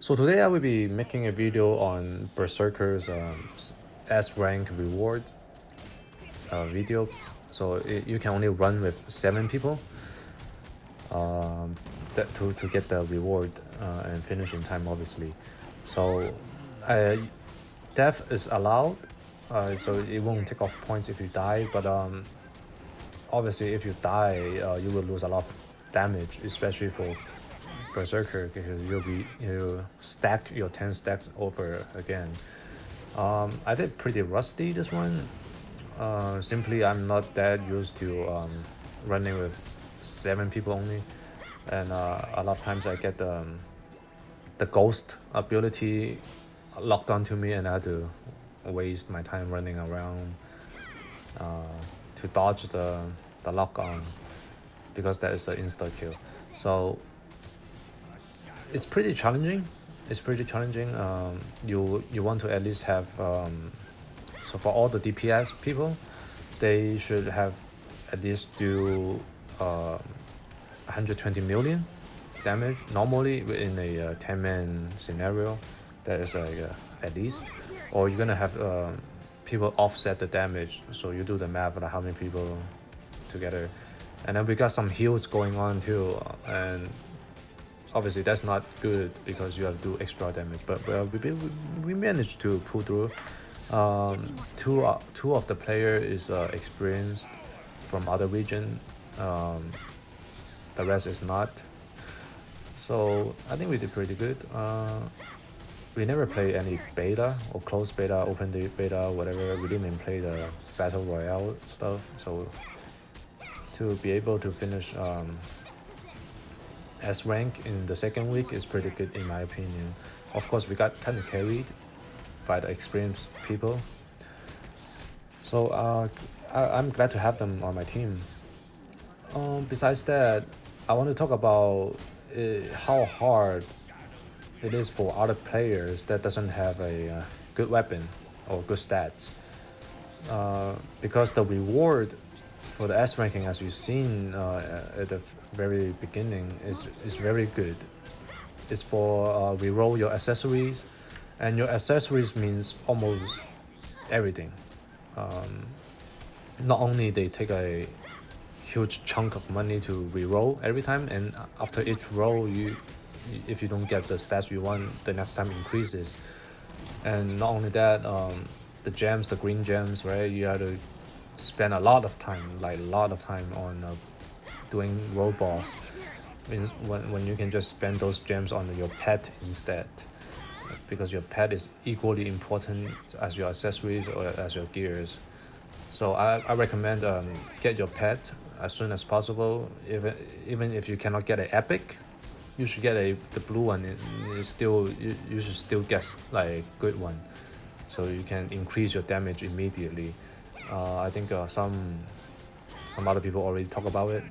So today I will be making a video on Berserker's S rank reward video. So you can only run with 7 people to get the reward and finish in time, obviously. So death is allowed, so it won't take off points if you die, but obviously if you die you will lose a lot of damage, especially for berserker, because you stack your 10 stacks over again. I did pretty rusty this one. Simply I'm not that used to running with 7 people only, and a lot of times I get the ghost ability locked onto me, and I had to waste my time running around to dodge the lock on, because that is an insta kill. So it's pretty challenging. You want to at least have so for all the DPS people, they should have at least do 120 million damage normally in a 10-man scenario. That is at least, or you're gonna have people offset the damage, so you do the math of how many people together. And then we got some heals going on too, and obviously that's not good because you have to do extra damage, but we managed to pull through. Two of the player is experienced from other region, the rest is not. So I think we did pretty good. We never play any beta or closed beta, open beta, whatever. We didn't even play the battle royale stuff, so to be able to finish S rank in the second week is pretty good in my opinion. Of course, we got kind of carried by the experienced people, so I'm glad to have them on my team. Besides that, I want to talk about how hard it is for other players that doesn't have a good weapon or good stats, because the reward for the S ranking, as you've seen at the very beginning, is very good. It's for reroll your accessories, and your accessories means almost everything. Not only they take a huge chunk of money to reroll every time, and after each roll, if you don't get the stats you want, the next time increases. And not only that, the gems, the green gems, right? You have to spend a lot of time on doing roll boss, means when you can just spend those gems on your pet instead, because your pet is equally important as your accessories or as your gears. So I recommend get your pet as soon as possible. Even if you cannot get an epic, you should get the blue one. You should still get like a good one, so you can increase your damage immediately. I think some other people already talk about it,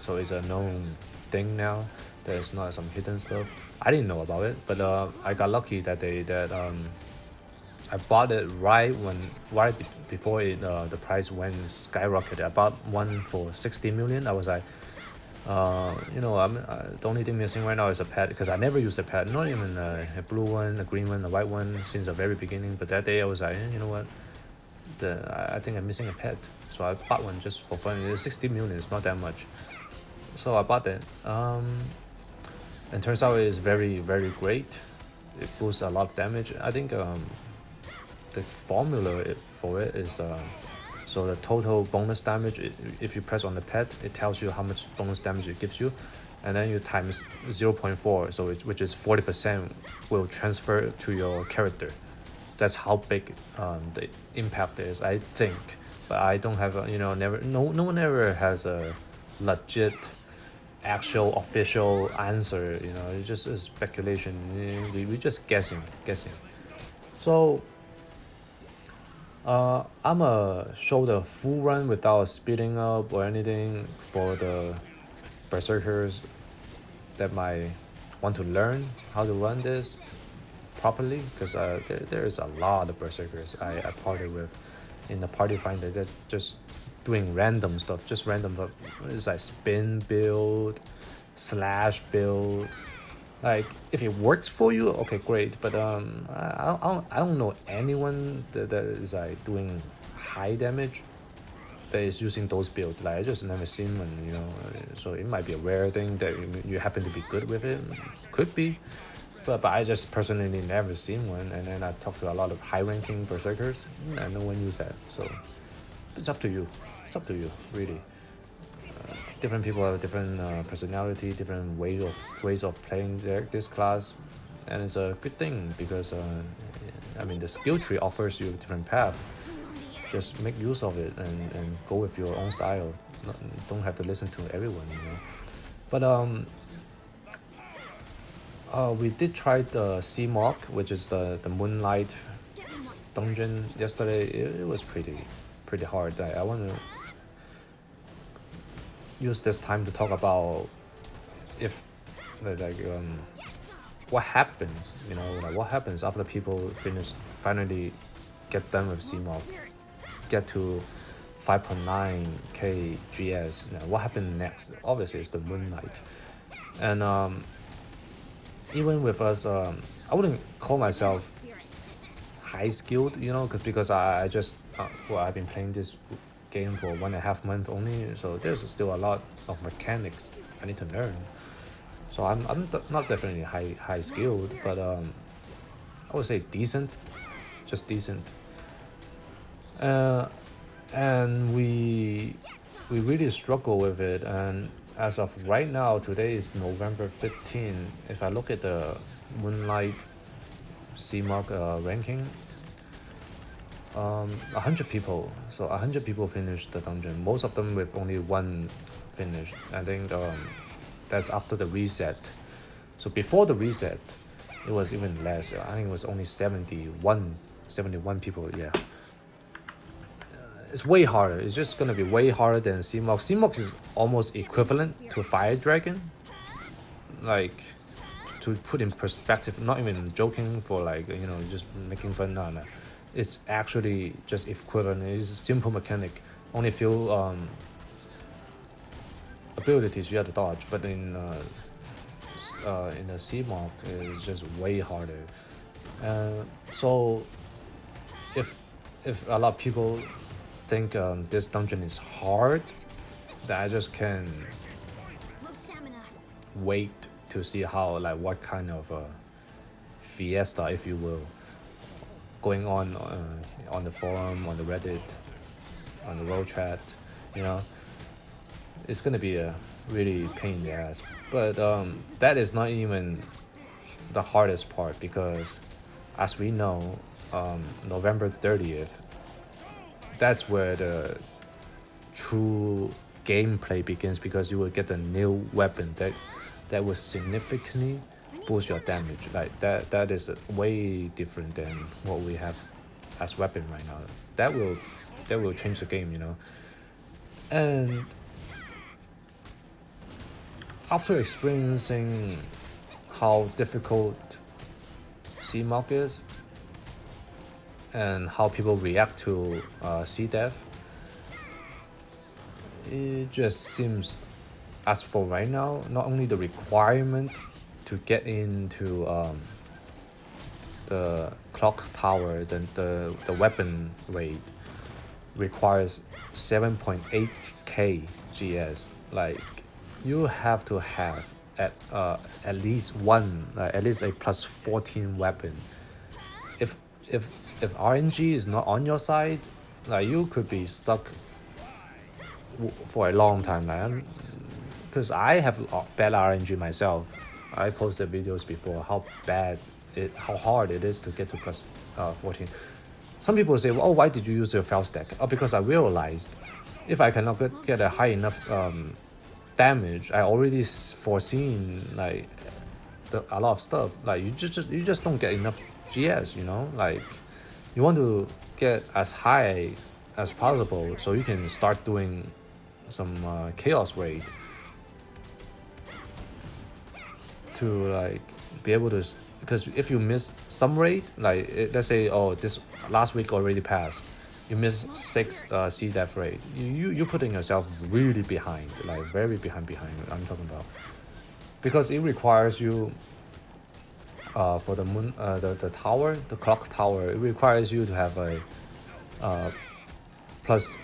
so it's a known thing now. There's not some hidden stuff. I didn't know about it, but I got lucky that I bought it right before the price went skyrocketed. I bought one for 60 million. I was like, the only thing missing right now is a pad, because I never used a pad, not even a blue one, a green one, a white one, since the very beginning. But that day I was like, you know what, I think I'm missing a pad, so I bought one just for fun. It's 60 million, it's not that much, so I bought it. And turns out it is very, very great. It boosts a lot of damage. I think the formula for it is so the total bonus damage, if you press on the pad, it tells you how much bonus damage it gives you, and then you times 0.4, so which is 40%, will transfer to your character. That's how big the impact is, I think. But I don't have no one ever has a legit actual official answer. It's just a speculation. We just guessing. So I'm a show the full run without speeding up or anything for the berserkers that might want to learn how to run this properly, because there is a lot of berserkers I party with in the party finder that just doing random stuff, it's like spin build, slash build, Like if it works for you, okay, great. But I don't know anyone that is like doing high damage that is using those builds. Like I just never seen one, you know. So it might be a rare thing that you happen to be good with it. Could be, but I just personally never seen one. And then I talked to a lot of high-ranking berserkers, and no one used that. So it's up to you. It's up to you, really. Different people have different personality, different ways of playing this class, and it's a good thing because I mean the skill tree offers you a different path. Just make use of it and go with your own style. Don't have to listen to everyone, you know. But we did try the sea mock, which is the moonlight dungeon yesterday. It was pretty hard. I want to use this time to talk about if what happens, you know, like what happens after people finally get done with CMOC, get to 5.9k GS. You know, what happened next? Obviously, it's the moonlight, and even with us, I wouldn't call myself high skilled, you know, because I just well, I've been playing this game for 1.5 months only, so there's still a lot of mechanics I need to learn. So I'm not definitely high skilled, but I would say decent, just decent. And we really struggle with it. And as of right now, today is November 15. If I look at the Moonlight CMOC ranking, 100 people. So 100 people finished the dungeon. Most of them with only one finish. I think that's after the reset. So before the reset, it was even less. I think it was only 71 people. Yeah. It's way harder. It's just gonna be way harder than CMOC. CMOC is almost equivalent to Fire Dragon. Like, to put in perspective, not even joking for like, you know, just making fun. No. It's actually just equivalent. It's a simple mechanic. Only a few abilities you have to dodge, but in the CMOC, it's just way harder. So if a lot of people think this dungeon is hard, then I just can wait to see how, like, what kind of fiesta, if you will, going on the forum, on the Reddit, on the road chat, you know. It's gonna be a really pain in the ass, but that is not even the hardest part, because as we know, November 30th, that's where the true gameplay begins, because you will get a new weapon that will significantly boost your damage. Like that is way different than what we have as weapon right now. That will change the game, you know. And after experiencing how difficult CMOC is and how people react to Cdev, it just seems, as for right now, not only the requirement to get into the clock tower, the weapon raid requires 7.8k GS. Like, you have to have at least a plus 14 weapon. If RNG is not on your side, like, you could be stuck for a long time, man. Because I have bad RNG myself. I posted videos before how hard it is to get to plus 14. Some people say, well, oh, why did you use your fail stack? Oh, because I realized if I cannot get a high enough damage, I already foreseen like a lot of stuff. Like, you just don't get enough GS, you know. Like, you want to get as high as possible so you can start doing some chaos raid to like be able to, because if you miss some raid, like let's say, oh, this last week already passed, you miss 6 Cdev raid, you're putting yourself really behind, like very behind I'm talking about, because it requires you for the moon, the tower, the clock tower, it requires you to have a plus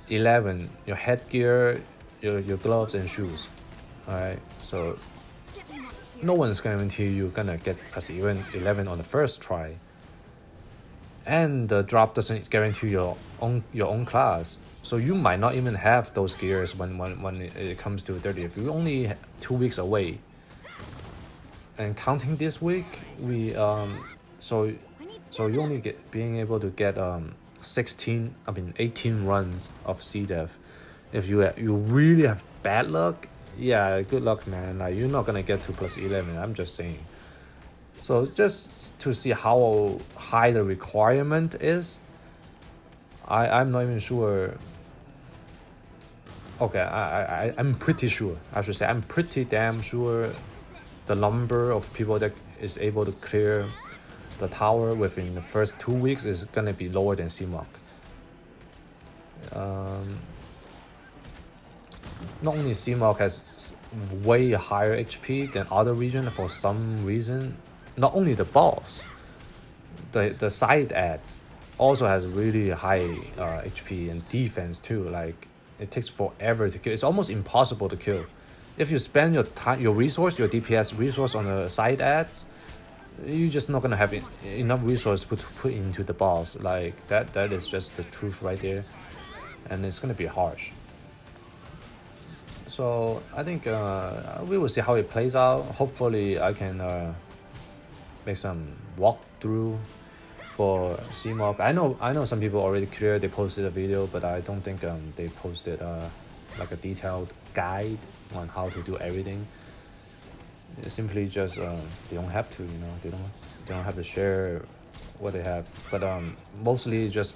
11 your headgear, your gloves and shoes. All right, so no one's guarantee you're gonna get plus 11 on the first try, and the drop doesn't guarantee your own class. So you might not even have those gears when it comes to 30th. You're only 2 weeks away. And counting this week, we so you only being able to get 18 runs of Cdev. If you really have bad luck, yeah, good luck, man. Like, you're not gonna get to plus 11. I'm just saying. So just to see how high the requirement is, I'm not even sure. Okay, I'm pretty sure. I should say I'm pretty damn sure the number of people that is able to clear the tower within the first 2 weeks is gonna be lower than CMOC. Not only CMOC has way higher HP than other regions for some reason. Not only the boss, the side ads also has really high HP and defense too. Like, it takes forever to kill. It's almost impossible to kill. If you spend your time, your DPS resource on the side ads, you're just not gonna have enough resource to put into the boss. Like, that is just the truth right there, and it's gonna be harsh. So I think we will see how it plays out. Hopefully I can make some walkthrough for CMOC. I know some people already cleared. They posted a video, but I don't think they posted like a detailed guide on how to do everything. It's simply just they don't have to, you know, they don't have to share what they have. But mostly just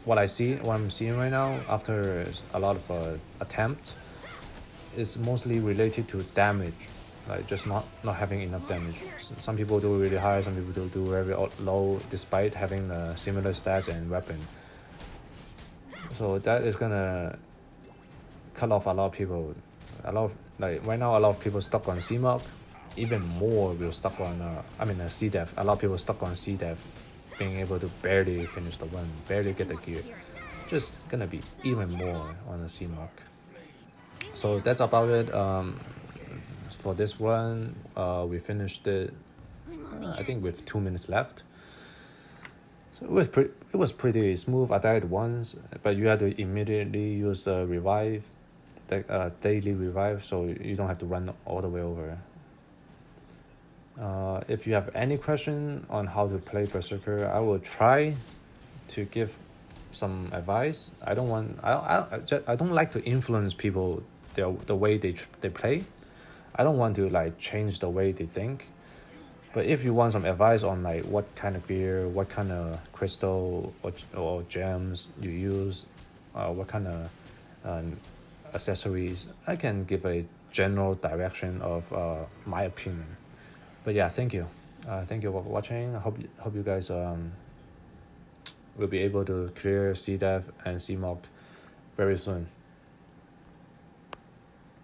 what I'm seeing right now after a lot of attempts is mostly related to damage. Like, just not having enough damage. Some people do really high, some people do very low despite having similar stats and weapon. So that is gonna cut off a lot of people. Like right now, a lot of people stuck on CMOC. Even more will stuck on Cdev. A lot of people stuck on Cdev, being able to barely finish the run, barely get the gear. Just gonna be even more on the CMOC. So that's about it. For this one, we finished it I think with 2 minutes left. So it was pretty smooth. I died once, but you had to immediately use the revive, the daily revive, so you don't have to run all the way over. If you have any question on how to play berserker, I will try to give some advice. I don't like to influence people the way they play. I don't want to like change the way they think. But if you want some advice on like what kind of gear, what kind of crystal or gems you use, what kind of accessories, I can give a general direction of my opinion. But yeah, thank you for watching. I hope you guys will be able to clear Cdev and CMOC very soon.